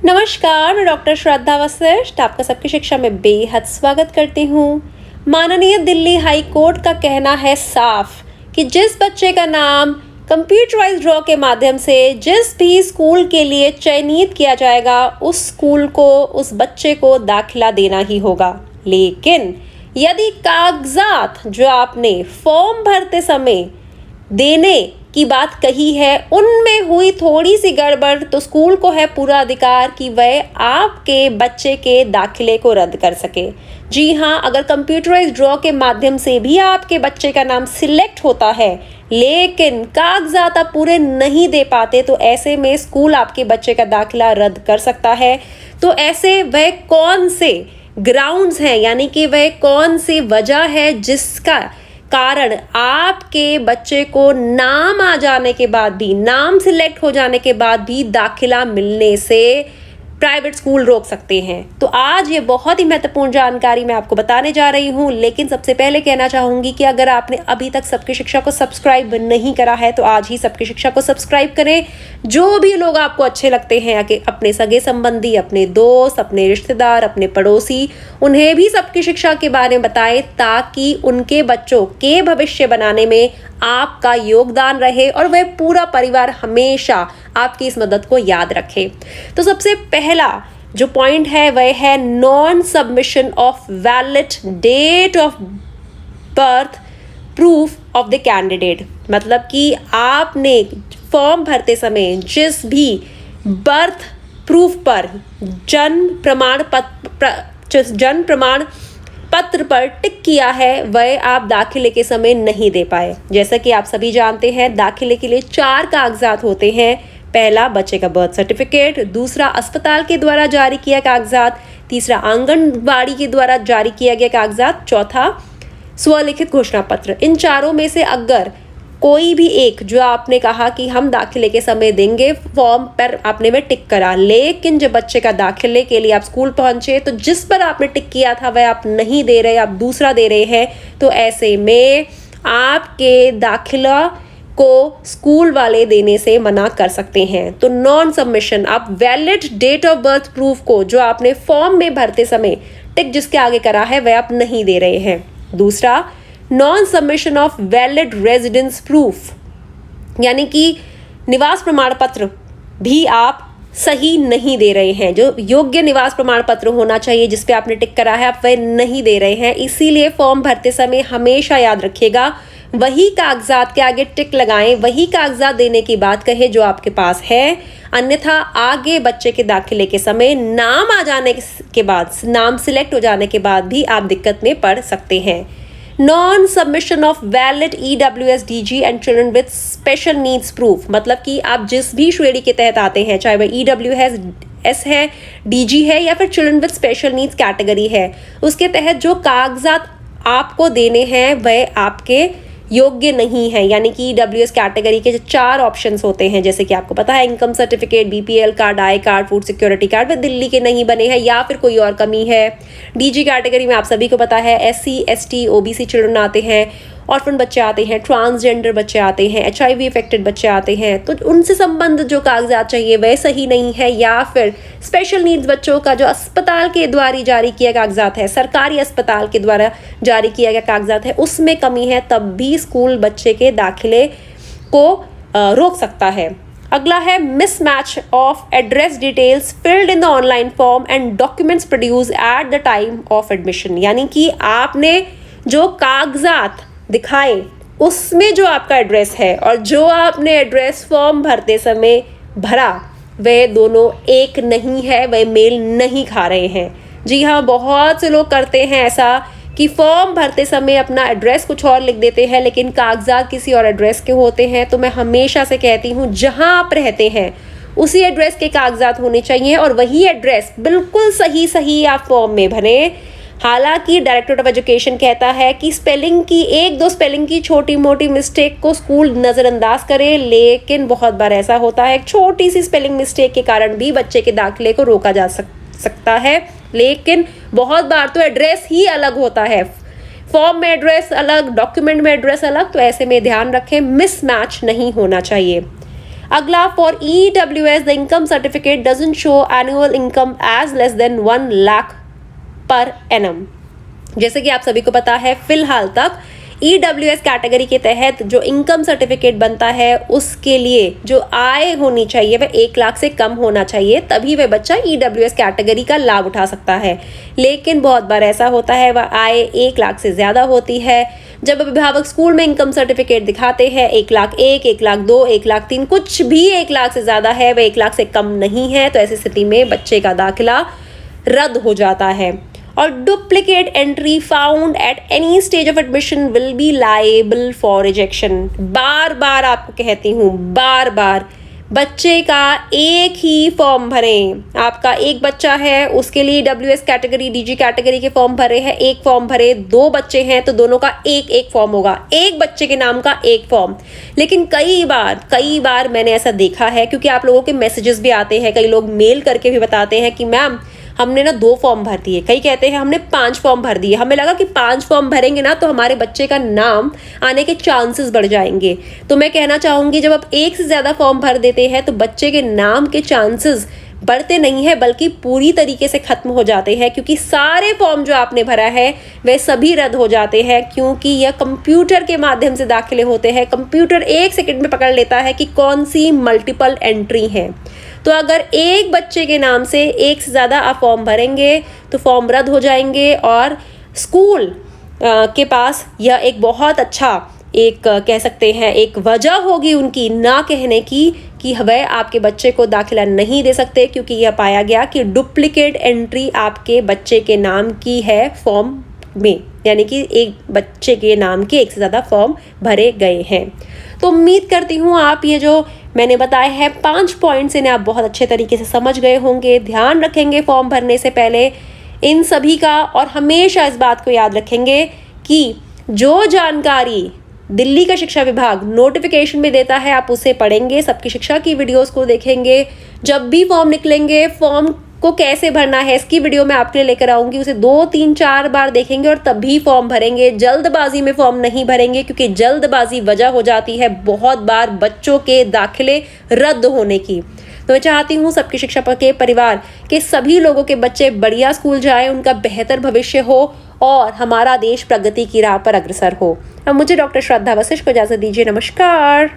नमस्कार, मैं डॉक्टर श्रद्धा वशिष्ठ आपका सबकी शिक्षा में बेहद स्वागत करती हूँ। माननीय दिल्ली हाई कोर्ट का कहना है साफ कि जिस बच्चे का नाम कंप्यूटराइज्ड ड्रॉ के माध्यम से जिस भी स्कूल के लिए चयनित किया जाएगा, उस स्कूल को उस बच्चे को दाखिला देना ही होगा। लेकिन यदि कागजात जो आपने फॉर्म भरते समय देने की बात कही है उनमें हुई थोड़ी सी गड़बड़, तो स्कूल को है पूरा अधिकार कि वह आपके बच्चे के दाखिले को रद्द कर सके। जी हाँ, अगर कंप्यूटराइज्ड ड्रॉ के माध्यम से भी आपके बच्चे का नाम सिलेक्ट होता है लेकिन कागजात आप पूरे नहीं दे पाते, तो ऐसे में स्कूल आपके बच्चे का दाखिला रद्द कर सकता है। तो ऐसे वह कौन से ग्राउंड्स हैं, यानी कि वह कौन सी वजह है जिसका कारण आपके बच्चे को नाम आ जाने के बाद भी, नाम सिलेक्ट हो जाने के बाद भी दाखिला मिलने से प्राइवेट स्कूल रोक सकते हैं। तो आज ये बहुत ही महत्वपूर्ण जानकारी मैं आपको बताने जा रही हूँ। लेकिन सबसे पहले कहना चाहूँगी कि अगर आपने अभी तक सबकी शिक्षा को सब्सक्राइब नहीं करा है तो आज ही सबकी शिक्षा को सब्सक्राइब करें। जो भी लोग आपको अच्छे लगते हैं, अपने सगे संबंधी, अपने दोस्त, अपने रिश्तेदार, अपने पड़ोसी, उन्हें भी सबकी शिक्षा के बारे में बताएं ताकि उनके बच्चों के भविष्य बनाने में आपका योगदान रहे और वह पूरा परिवार हमेशा आपकी इस मदद को याद रखे। तो सबसे पहला जो पॉइंट है वह है non submission of valid date of birth proof of the candidate. मतलब कि आपने फॉर्म भरते समय जिस भी बर्थ प्रूफ पर जन्म प्रमाण पत्र पर टिक किया है वह आप दाखिले के समय नहीं दे पाए। जैसा कि आप सभी जानते हैं, दाखिले के लिए 4 कागजात होते हैं। पहला बच्चे का बर्थ सर्टिफिकेट, दूसरा अस्पताल के द्वारा जारी किया कागजात, तीसरा आंगनबाड़ी के द्वारा जारी किया गया कागजात, चौथा स्वलिखित घोषणा पत्र। इन चारों में से अगर कोई भी एक जो आपने कहा कि हम दाखिले के समय देंगे, फॉर्म पर आपने में टिक करा, लेकिन जब बच्चे का दाखिले के लिए आप स्कूल पहुंचे तो जिस पर आपने टिक किया था वह आप नहीं दे रहे, आप दूसरा दे रहे हैं, तो ऐसे में आपके दाखिला को स्कूल वाले देने से मना कर सकते हैं। तो नॉन सबमिशन, आप valid date of birth proof को जो आपने फॉर्म में भरते समय टिक जिसके आगे करा है वह आप नहीं दे रहे हैं। दूसरा non submission of valid residence proof, यानी कि निवास प्रमाण पत्र भी आप सही नहीं दे रहे हैं। जो योग्य निवास प्रमाण पत्र होना चाहिए जिस पे आपने टिक करा है आप वह नहीं दे रहे हैं। इसीलिए फॉर्म भरते समय हमेशा याद रखिएगा वही कागजात के आगे टिक लगाएं, वही कागजात देने की बात कहे जो आपके पास है। अन्यथा आगे बच्चे के दाखिले के समय नाम आ जाने के बाद, नाम सिलेक्ट हो जाने के बाद भी आप दिक्कत में पड़ सकते हैं। Non submission of valid EWS DG and children with special needs proof, मतलब कि आप जिस भी श्रेणी के तहत आते हैं, चाहे वह EWS है, DG है या फिर children with special needs category है, उसके तहत जो कागजात आपको देने हैं वह आपके योग्य नहीं है। यानी कि EWS कैटेगरी के जो 4 ऑप्शंस होते हैं, जैसे कि आपको पता है income certificate, BPL card, I card, food security card, वे दिल्ली के नहीं बने हैं या फिर कोई और कमी है। DG कैटेगरी में आप सभी को पता है SC, ST, OBC चिल्ड्रन आते हैं, ऑर्फन बच्चे आते हैं, ट्रांसजेंडर बच्चे आते हैं, HIV इफेक्टेड बच्चे आते हैं। तो उनसे संबंधित जो कागजात चाहिए वह सही नहीं है, या फिर स्पेशल नीड्स बच्चों का जो अस्पताल के द्वारा जारी किया कागजात है, सरकारी अस्पताल के द्वारा जारी किया गया कागजात है, उसमें कमी है, तब भी स्कूल बच्चे के दाखिले को रोक सकता है। अगला है mismatch of address details filled in the online form and documents produce at the time of admission, यानी कि आपने जो कागजात दिखाए उसमें जो आपका एड्रेस है और जो आपने एड्रेस फॉर्म भरते समय भरा वह दोनों एक नहीं है, वह मेल नहीं खा रहे हैं। जी हाँ, बहुत से लोग करते हैं ऐसा कि फॉर्म भरते समय अपना एड्रेस कुछ और लिख देते हैं लेकिन कागजात किसी और एड्रेस के होते हैं। तो मैं हमेशा से कहती हूँ जहाँ आप रहते हैं उसी एड्रेस के कागजात होने चाहिए और वही एड्रेस बिल्कुल सही आप फॉर्म में भरें। हालांकि डायरेक्टरेट ऑफ एजुकेशन कहता है कि स्पेलिंग की 1-2 स्पेलिंग की छोटी मोटी मिस्टेक को स्कूल नज़रअंदाज करे, लेकिन बहुत बार ऐसा होता है छोटी सी स्पेलिंग मिस्टेक के कारण भी बच्चे के दाखिले को रोका जा सकता है। लेकिन बहुत बार तो एड्रेस ही अलग होता है, फॉर्म में एड्रेस अलग, डॉक्यूमेंट में एड्रेस अलग, तो ऐसे में ध्यान रखें मिसमैच नहीं होना चाहिए। अगला, for EWS the income certificate doesn't show annual income as less than 1 lakh per annum. जैसे कि आप सभी को पता है, फिलहाल तक EWS कैटेगरी के तहत जो इनकम सर्टिफिकेट बनता है उसके लिए जो आय होनी चाहिए वह 1 लाख से कम होना चाहिए, तभी वह बच्चा EWS कैटेगरी का लाभ उठा सकता है। लेकिन बहुत बार ऐसा होता है वह आय 1 लाख से ज़्यादा होती है। जब अभिभावक स्कूल में इनकम सर्टिफिकेट दिखाते हैं 1 लाख 1, 1 लाख 2, 1 लाख 3, कुछ भी 1 लाख से ज़्यादा है, वह 1 लाख से कम नहीं है, तो ऐसी स्थिति में बच्चे का दाखिला रद्द हो जाता है। और duplicate entry found at any stage of admission will be liable for rejection. बार बार आपको कहती हूँ, बार बार, बच्चे का एक ही फॉर्म भरें। आपका एक बच्चा है, उसके लिए WS कैटेगरी DG कैटेगरी के फॉर्म भरे हैं, एक फॉर्म भरे। 2 बच्चे हैं तो दोनों का एक फॉर्म होगा, एक बच्चे के नाम का एक फॉर्म। लेकिन कई बार मैंने ऐसा देखा है, क्योंकि आप लोगों के मैसेजेस भी आते हैं, कई लोग मेल करके भी बताते हैं कि मैम हमने ना 2 फॉर्म भर दिए, कई कहते हैं हमने 5 फॉर्म भर दिए। हमें लगा कि 5 फॉर्म भरेंगे ना तो हमारे बच्चे का नाम आने के चांसेस बढ़ जाएंगे। तो मैं कहना चाहूंगी, जब आप 1 से ज़्यादा फॉर्म भर देते हैं तो बच्चे के नाम के चांसेस बढ़ते नहीं है, बल्कि पूरी तरीके से खत्म हो जाते हैं, क्योंकि सारे फॉर्म जो आपने भरा है वे सभी रद्द हो जाते हैं, क्योंकि यह कंप्यूटर के माध्यम से दाखिले होते हैं। कंप्यूटर 1 सेकंड में पकड़ लेता है कि कौन सी मल्टीपल एंट्री है। तो अगर एक बच्चे के नाम से 1 से ज़्यादा आप फॉर्म भरेंगे तो फॉर्म रद्द हो जाएंगे, और स्कूल के पास यह एक बहुत अच्छा कह सकते हैं एक वजह होगी उनकी ना कहने की कि वह आपके बच्चे को दाखिला नहीं दे सकते, क्योंकि यह पाया गया कि डुप्लीकेट एंट्री आपके बच्चे के नाम की है फॉर्म में, यानी कि एक बच्चे के नाम के 1 से ज़्यादा फॉर्म भरे गए हैं। तो उम्मीद करती हूँ आप ये जो मैंने बताया है 5 पॉइंट्स, इन्हें आप बहुत अच्छे तरीके से समझ गए होंगे, ध्यान रखेंगे फॉर्म भरने से पहले इन सभी का, और हमेशा इस बात को याद रखेंगे कि जो जानकारी दिल्ली का शिक्षा विभाग नोटिफिकेशन में देता है आप उसे पढ़ेंगे, सबकी शिक्षा की वीडियोस को देखेंगे। जब भी फॉर्म निकलेंगे, फॉर्म को कैसे भरना है इसकी वीडियो मैं आपके लिए लेकर आऊंगी, उसे 2, 3, 4 बार देखेंगे और तभी फॉर्म भरेंगे। जल्दबाजी में फॉर्म नहीं भरेंगे, क्योंकि जल्दबाजी वजह हो जाती है बहुत बार बच्चों के दाखिले रद्द होने की। तो मैं चाहती हूँ सबकी शिक्षा के परिवार के सभी लोगों के बच्चे बढ़िया स्कूल जाएं, उनका बेहतर भविष्य हो और हमारा देश प्रगति की राह पर अग्रसर हो। अब मुझे डॉक्टर श्रद्धा वशिष्ठ को इजाजत दीजिए। नमस्कार।